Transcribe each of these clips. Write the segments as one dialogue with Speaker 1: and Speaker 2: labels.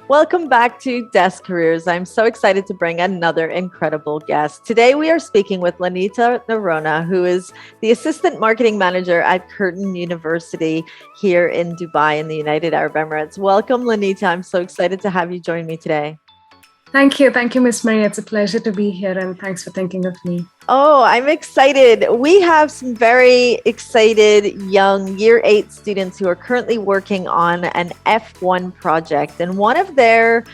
Speaker 1: Welcome back to Desk Careers. I'm so excited to bring another incredible guest. Today we are speaking with Lanita Noronha, who is the Assistant Marketing Manager at Curtin University here in Dubai in the United Arab Emirates. Welcome, Lanita. I'm so excited to have you join me today.
Speaker 2: Thank you. Thank you, Miss Maria. It's a pleasure to be here and thanks for thinking of me.
Speaker 1: Oh, I'm excited. We have some very excited young year 8 students who are currently working on an F1 project. And one of their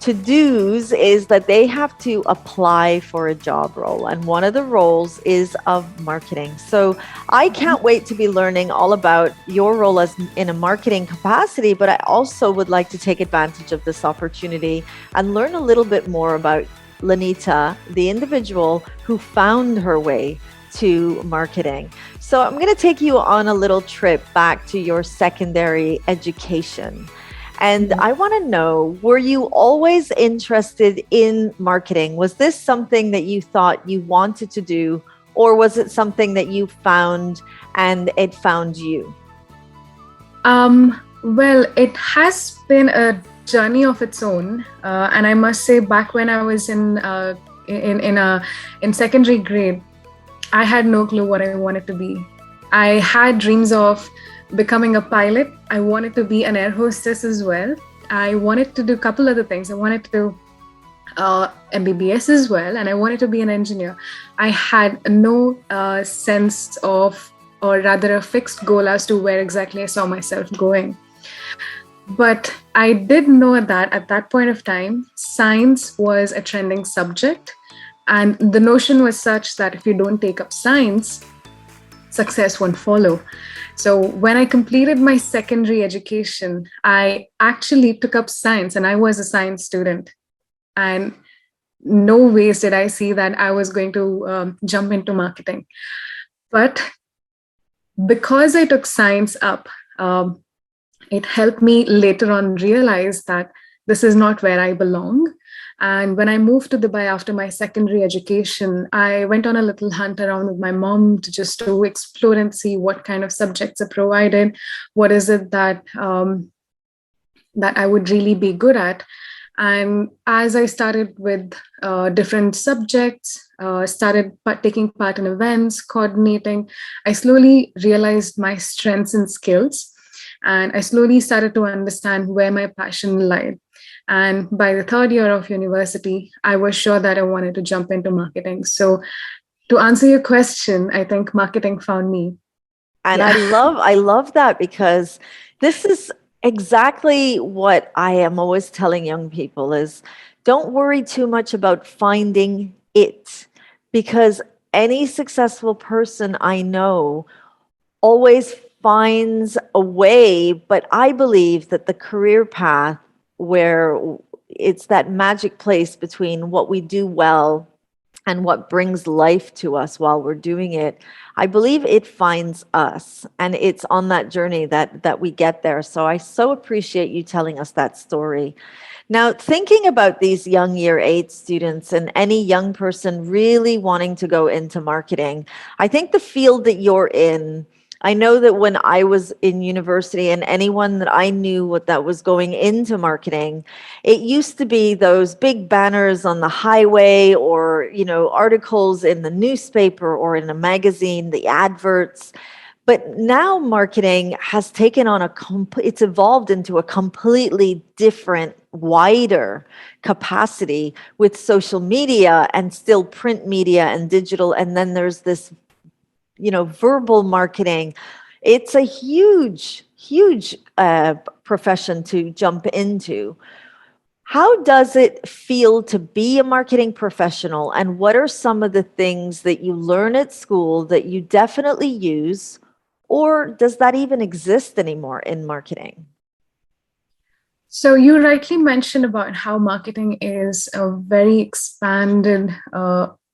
Speaker 1: to-dos is that they have to apply for a job role. And one of the roles is of marketing. So I can't wait to be learning all about your role as in a marketing capacity, but I also would like to take advantage of this opportunity and learn a little bit more about Lanita, the individual who found her way to marketing. So I'm going to take you on a little trip back to your secondary education. And I want to know, were you always interested in marketing? Was this something that you thought you wanted to do, or was it something that you found and it found you?
Speaker 2: Well, it has been a journey of its own, and I must say, back when I was in secondary grade, I had no clue what I wanted to be. I had dreams of becoming a pilot. I wanted to be an air hostess as well. I wanted to do a couple other things. I wanted to do MBBS as well, and I wanted to be an engineer. I had no sense of, or rather a fixed goal as to where exactly I saw myself going. But I did know that at that point of time, science was a trending subject. And the notion was such that if you don't take up science, success won't follow. So when I completed my secondary education, I actually took up science and I was a science student. And no ways did I see that I was going to jump into marketing. But because I took science up, it helped me later on realize that this is not where I belong. And when I moved to Dubai after my secondary education, I went on a little hunt around with my mom to explore and see what kind of subjects are provided, what is it that I would really be good at. And as I started with different subjects, started taking part in events, coordinating, I slowly realized my strengths and skills. And I slowly started to understand where my passion lied. And by the third year of university, I was sure that I wanted to jump into marketing. So to answer your question, I think marketing found me.
Speaker 1: And yeah. I love that, because this is exactly what I am always telling young people is don't worry too much about finding it, because any successful person I know always finds a way. But I believe that the career path, where it's that magic place between what we do well and what brings life to us while we're doing it, I believe it finds us, and it's on that journey that we get there. So I so appreciate you telling us that story. Now, thinking about these young year 8 students and any young person really wanting to go into marketing, I think the field that you're in, I know that when I was in university, and anyone that I knew that was going into marketing, it used to be those big banners on the highway, or, articles in the newspaper or in a magazine, the adverts. But now marketing has taken on it's evolved into a completely different, wider capacity with social media and still print media and digital. And then there's this verbal marketing. It's a huge profession to jump into. How does it feel to be a marketing professional? And what are some of the things that you learn at school that you definitely use? Or does that even exist anymore in marketing?
Speaker 2: So you rightly mentioned about how marketing is a very expanded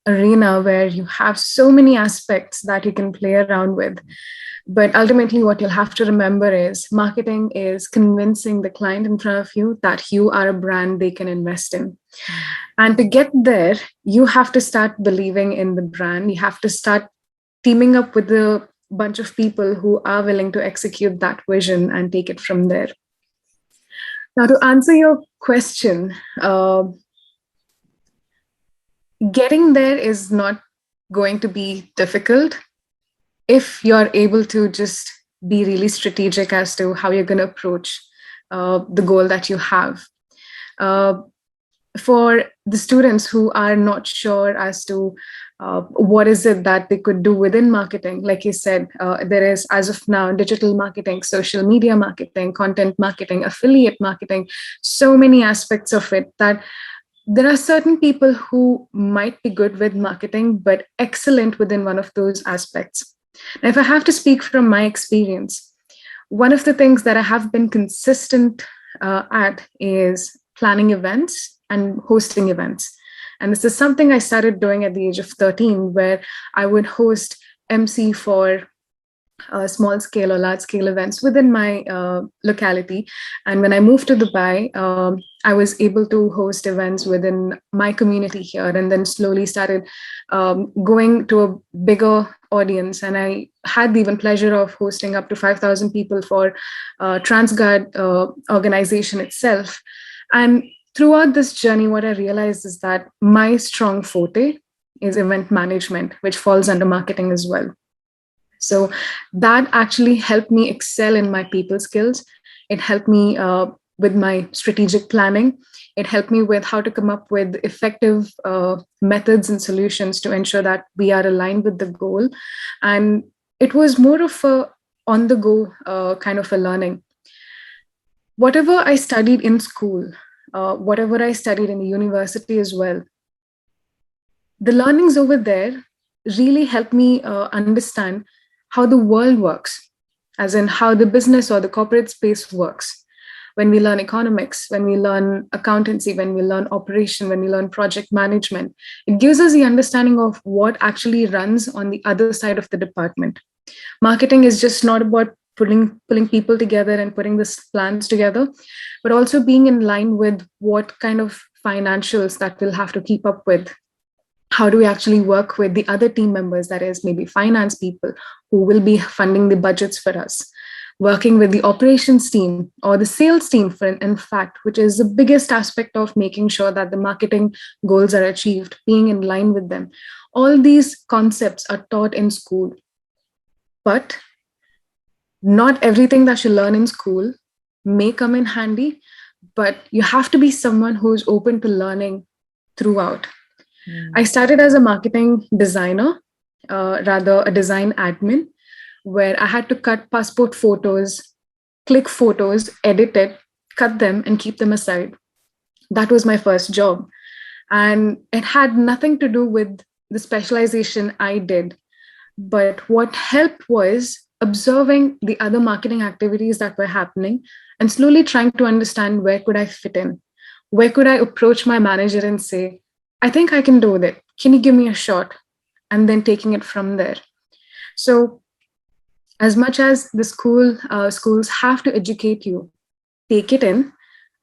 Speaker 2: arena where you have so many aspects that you can play around with. But ultimately, what you'll have to remember is marketing is convincing the client in front of you that you are a brand they can invest in. And to get there, you have to start believing in the brand. You have to start teaming up with a bunch of people who are willing to execute that vision and take it from there. Now, to answer your question, getting there is not going to be difficult if you're able to just be really strategic as to how you're going to approach the goal that you have. Uh, for the students who are not sure as to what is it that they could do within marketing, like you said, there is, as of now, digital marketing, social media marketing, content marketing, affiliate marketing, so many aspects of it that there are certain people who might be good with marketing, but excellent within one of those aspects. Now, if I have to speak from my experience, one of the things that I have been consistent at is planning events and hosting events. And this is something I started doing at the age of 13, where I would host MC for small scale or large scale events within my locality. And when I moved to Dubai, I was able to host events within my community here, and then slowly started going to a bigger audience. And I had the even pleasure of hosting up to 5,000 people for TransGuard organization itself. And throughout this journey, what I realized is that my strong forte is event management, which falls under marketing as well. So that actually helped me excel in my people skills. It helped me with my strategic planning. It helped me with how to come up with effective methods and solutions to ensure that we are aligned with the goal. And it was more of a on the go kind of a learning. Whatever I studied in school, whatever I studied in the university as well, the learnings over there really helped me understand how the world works, as in how the business or the corporate space works. When we learn economics, when we learn accountancy, when we learn operation, when we learn project management, it gives us the understanding of what actually runs on the other side of the department. Marketing is just not about pulling people together and putting these plans together, but also being in line with what kind of financials that we'll have to keep up with. How do we actually work with the other team members, that is maybe finance people who will be funding the budgets for us, working with the operations team or the sales team, for in fact, which is the biggest aspect of making sure that the marketing goals are achieved, being in line with them. All these concepts are taught in school, but not everything that you learn in school may come in handy, but you have to be someone who's open to learning throughout. I started as a marketing designer, rather a design admin, where I had to cut passport photos, click photos, edit it, cut them, and keep them aside. That was my first job. And it had nothing to do with the specialization I did. But what helped was observing the other marketing activities that were happening and slowly trying to understand where could I fit in? Where could I approach my manager and say, I think I can do that. Can you give me a shot? And then taking it from there. So as much as the schools have to educate you, take it in,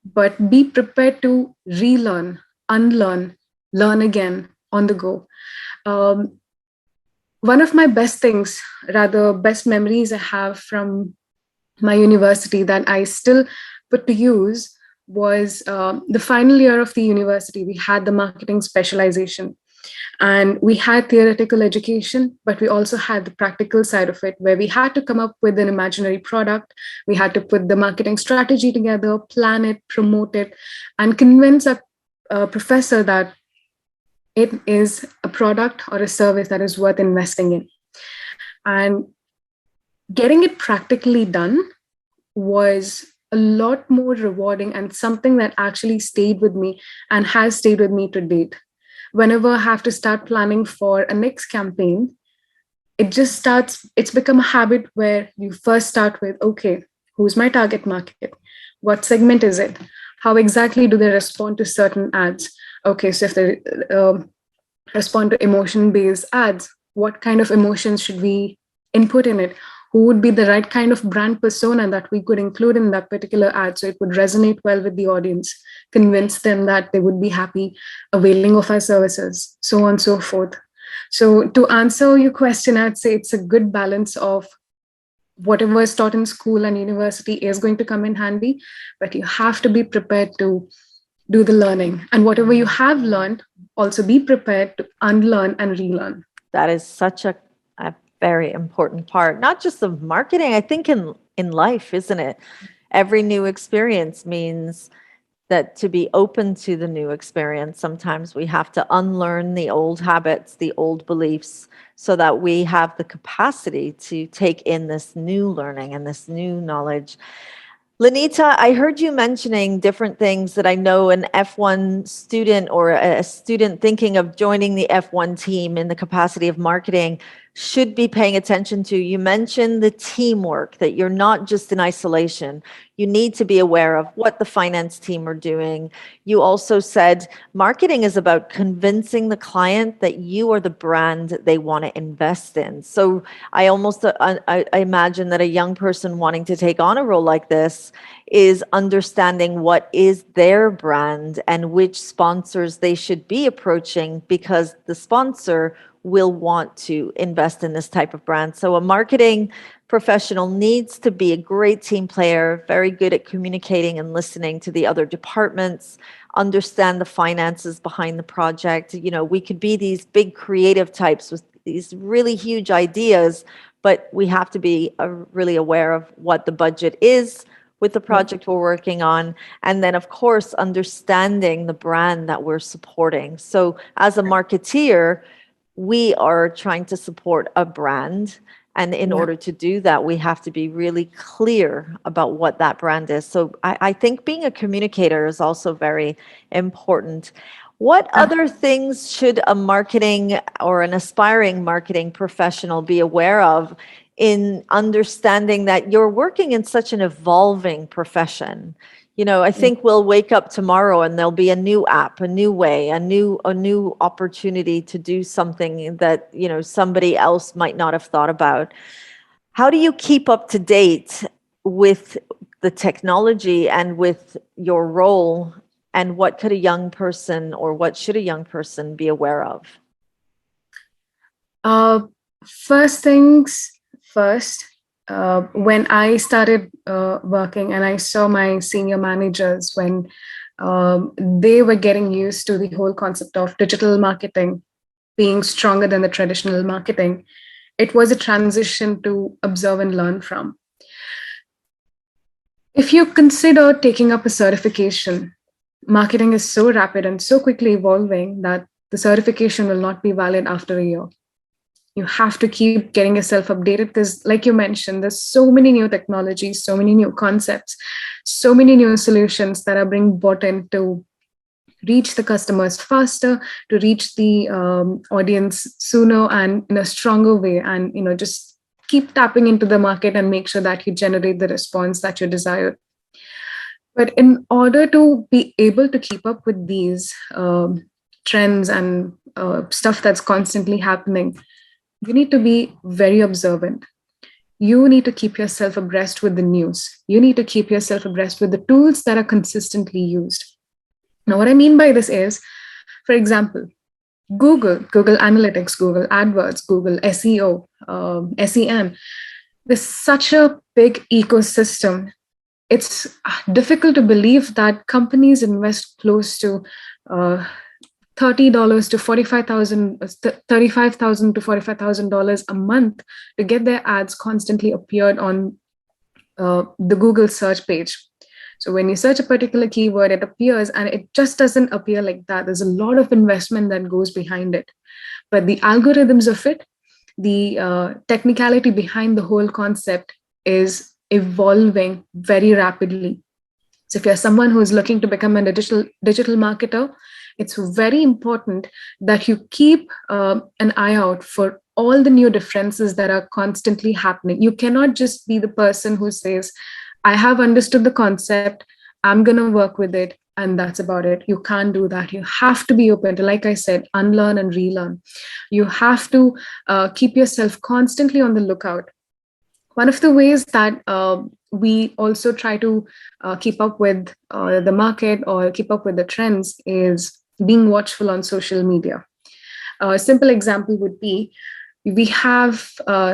Speaker 2: but be prepared to relearn, unlearn, learn again on the go. One of my best things, rather best memories I have from my university that I still put to use was the final year of the university. We had the marketing specialization. And we had theoretical education, but we also had the practical side of it, where we had to come up with an imaginary product. We had to put the marketing strategy together, plan it, promote it, and convince a professor that it is a product or a service that is worth investing in. And getting it practically done was a lot more rewarding and something that actually stayed with me and has stayed with me to date. Whenever I have to start planning for a next campaign, it's become a habit where you first start with, okay, who's my target market? What segment is it? How exactly do they respond to certain ads? Okay, so if they respond to emotion-based ads, what kind of emotions should we input in it? Who would be the right kind of brand persona that we could include in that particular ad so it would resonate well with the audience, convince them that they would be happy availing of our services, so on and so forth. So to answer your question, I'd say it's a good balance of whatever is taught in school and university is going to come in handy, but you have to be prepared to do the learning. And whatever you have learned, also be prepared to unlearn and relearn.
Speaker 1: That is such a very important part, not just of marketing, I think in life, isn't it? Every new experience means that to be open to the new experience, sometimes we have to unlearn the old habits, the old beliefs, so that we have the capacity to take in this new learning and this new knowledge. Lanita, I heard you mentioning different things that I know an F1 student or a student thinking of joining the F1 team in the capacity of marketing should be paying attention to. You mentioned the teamwork, that you're not just in isolation. You need to be aware of what the finance team are doing. You also said marketing is about convincing the client that you are the brand they want to invest in. So I almost I imagine that a young person wanting to take on a role like this is understanding what is their brand and which sponsors they should be approaching, because the sponsor will want to invest in this type of brand. So a marketing professional needs to be a great team player, very good at communicating and listening to the other departments, understand the finances behind the project. You know, we could be these big creative types with these really huge ideas, but we have to be really aware of what the budget is with the project we're working on. And then, of course, understanding the brand that we're supporting. So as a marketeer, we are trying to support a brand. And in order to do that, we have to be really clear about what that brand is. So I think being a communicator is also very important. What other things should a marketing or an aspiring marketing professional be aware of in understanding that you're working in such an evolving profession? You know, I think we'll wake up tomorrow and there'll be a new app, a new way, a new opportunity to do something that, you know, somebody else might not have thought about. How do you keep up to date with the technology and with your role? And what could a young person, or what should a young person be aware of?
Speaker 2: Uh, First things first, when I started working and I saw my senior managers, when they were getting used to the whole concept of digital marketing being stronger than the traditional marketing, it was a transition to observe and learn from. If you consider taking up a certification, marketing is so rapid and so quickly evolving that the certification will not be valid after a year. You have to keep getting yourself updated because, like you mentioned, there's so many new technologies, so many new concepts, so many new solutions that are being brought in to reach the customers faster, to reach the audience sooner and in a stronger way, and just keep tapping into the market and make sure that you generate the response that you desire. But in order to be able to keep up with these trends and stuff that's constantly happening, you need to be very observant. You need to keep yourself abreast with the news. You need to keep yourself abreast with the tools that are consistently used. Now, what I mean by this is, for example, Google Analytics, Google AdWords, Google SEO, SEM. There's such a big ecosystem. It's difficult to believe that companies invest close to $30 to $35,000 to $45,000 a month to get their ads constantly appeared on the Google search page. So when you search a particular keyword, it appears, and it just doesn't appear like that. There's a lot of investment that goes behind it. But the algorithms of it, the technicality behind the whole concept is evolving very rapidly. So if you're someone who is looking to become a digital marketer, it's very important that you keep an eye out for all the new differences that are constantly happening. You cannot just be the person who says, I have understood the concept, I'm going to work with it, and that's about it. You can't do that. You have to be open to, like I said, unlearn and relearn. You have to keep yourself constantly on the lookout. One of the ways that we also try to keep up with the market or keep up with the trends is being watchful on social media. A simple example would be, We have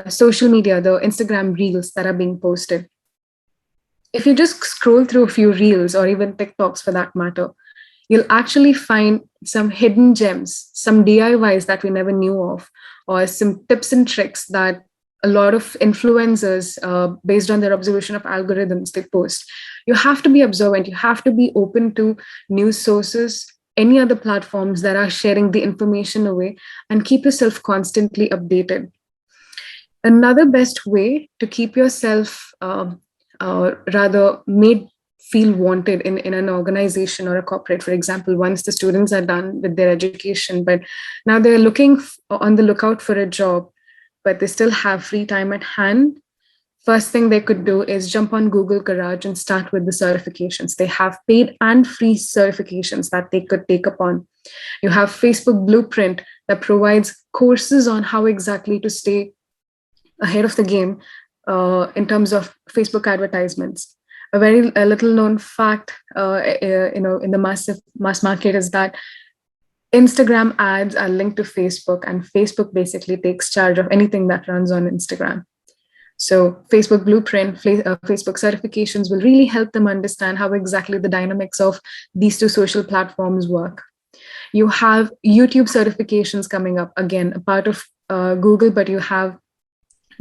Speaker 2: social media, the Instagram reels that are being posted. If you just scroll through a few reels or even TikToks for that matter, you'll actually find some hidden gems, some DIYs that we never knew of, or some tips and tricks that a lot of influencers, based on their observation of algorithms, they post. You have to be observant, you have to be open to news sources, any other platforms that are sharing the information away, and keep yourself constantly updated. Another best way to keep yourself rather made feel wanted in an organization or a corporate, for example, once the students are done with their education, but now they're looking on the lookout for a job, but they still have free time at hand. First thing they could do is jump on Google Garage and start with the certifications. They have paid and free certifications that they could take upon. You have Facebook Blueprint that provides courses on how exactly to stay ahead of the game in terms of Facebook advertisements. A little known fact, in the mass market is that Instagram ads are linked to Facebook, and Facebook basically takes charge of anything that runs on Instagram. So Facebook Blueprint, Facebook certifications will really help them understand how exactly the dynamics of these two social platforms work. You have YouTube certifications coming up, again, a part of Google, but you have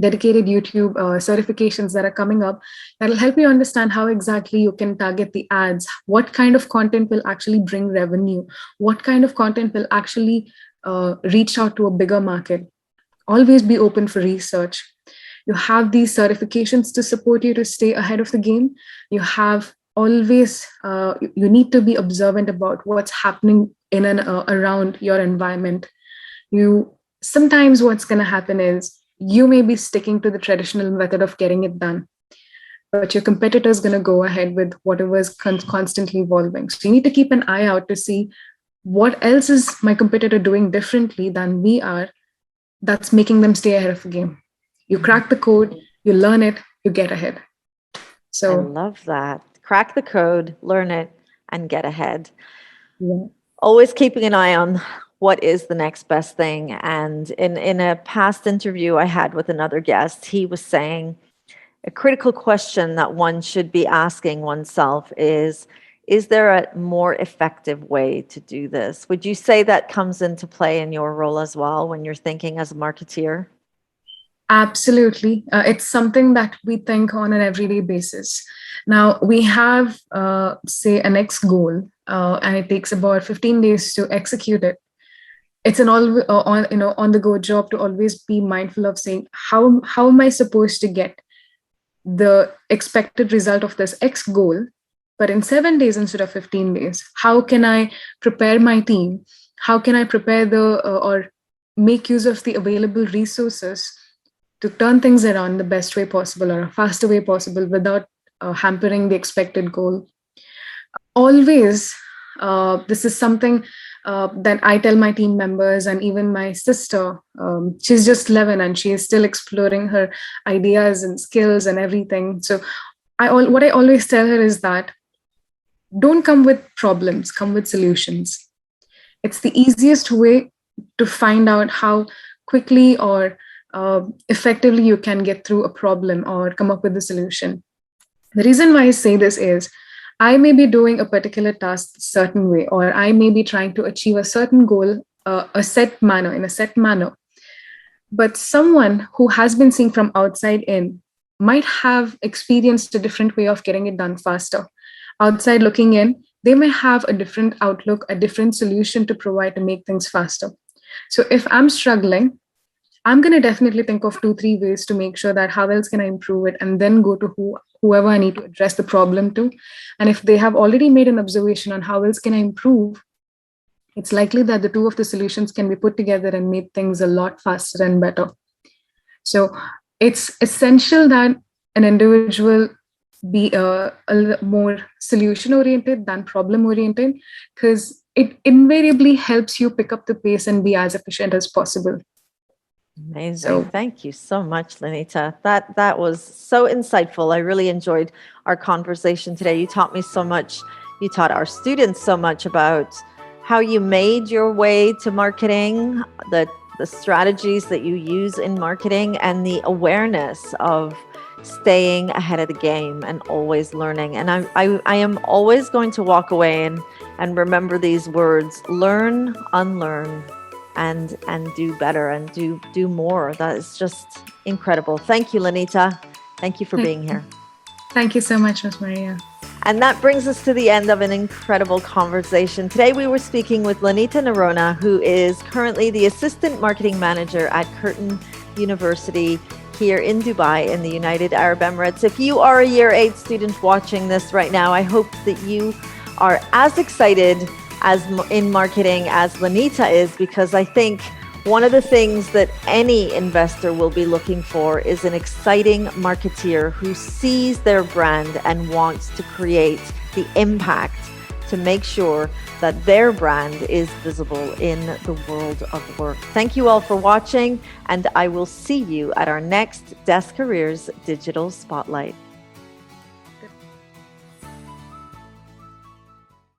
Speaker 2: dedicated YouTube certifications that are coming up that'll help you understand how exactly you can target the ads, what kind of content will actually bring revenue, what kind of content will actually reach out to a bigger market. Always be open for research. You have these certifications to support you to stay ahead of the game. You have always, you need to be observant about what's happening in and around your environment. Sometimes what's going to happen is you may be sticking to the traditional method of getting it done, but your competitor is going to go ahead with whatever is constantly evolving. So you need to keep an eye out to see what else is my competitor doing differently than we are that's making them stay ahead of the game. You crack the code, you learn it, you get ahead. So
Speaker 1: I love that. Crack the code, learn it, and get ahead.
Speaker 2: yeah.
Speaker 1: Always keeping an eye on what is the next best thing. And in a past interview I had with another guest, he was saying a critical question that one should be asking oneself is there a more effective way to do this? Would you say that comes into play in your role as well when you're thinking as a marketeer?
Speaker 2: Absolutely. It's something that we think on an everyday basis. Now, we have, say, an X goal, and it takes about 15 days to execute it. It's an on the go job to always be mindful of saying, how am I supposed to get the expected result of this X goal, but in 7 days instead of 15 days? How can I prepare my team? How can I prepare or make use of the available resources to turn things around the best way possible or a faster way possible without hampering the expected goal? Always, this is something that I tell my team members, and even my sister. She's just 11 and she is still exploring her ideas and skills and everything. So what I always tell her is that don't come with problems, come with solutions. It's the easiest way to find out how quickly or effectively you can get through a problem or come up with a solution. The reason why I say this is I may be doing a particular task a certain way, or I may be trying to achieve a certain goal in a set manner. But someone who has been seeing from outside in might have experienced a different way of getting it done faster. Outside looking in, they may have a different outlook, a different solution to provide to make things faster. So if I'm struggling, I'm going to definitely think of 2, 3 ways to make sure that how else can I improve it, and then go to whoever I need to address the problem to. And if they have already made an observation on how else can I improve, it's likely that the two of the solutions can be put together and make things a lot faster and better. So it's essential that an individual be a little more solution oriented than problem oriented, because it invariably helps you pick up the pace and be as efficient as possible.
Speaker 1: Amazing. Thank you so much, Lanita. That was so insightful. I really enjoyed our conversation today. You taught me so much. You taught our students so much about how you made your way to marketing, the the strategies that you use in marketing, and the awareness of staying ahead of the game and always learning. And I am always going to walk away and remember these words: learn, unlearn, and do better and do more. That is just incredible. Thank you, Lanita. Thank you for being here.
Speaker 2: Thank you so much, Ms. Maria.
Speaker 1: And that brings us to the end of an incredible conversation. Today we were speaking with Lanita Noronha, who is currently the Assistant Marketing Manager at Curtin University here in Dubai in the United Arab Emirates. If you are a Year 8 student watching this right now, I hope that you are as excited as in marketing as Lanita is, because I think one of the things that any investor will be looking for is an exciting marketeer who sees their brand and wants to create the impact to make sure that their brand is visible in the world of work. Thank you all for watching, and I will see you at our next Desk Careers Digital Spotlight.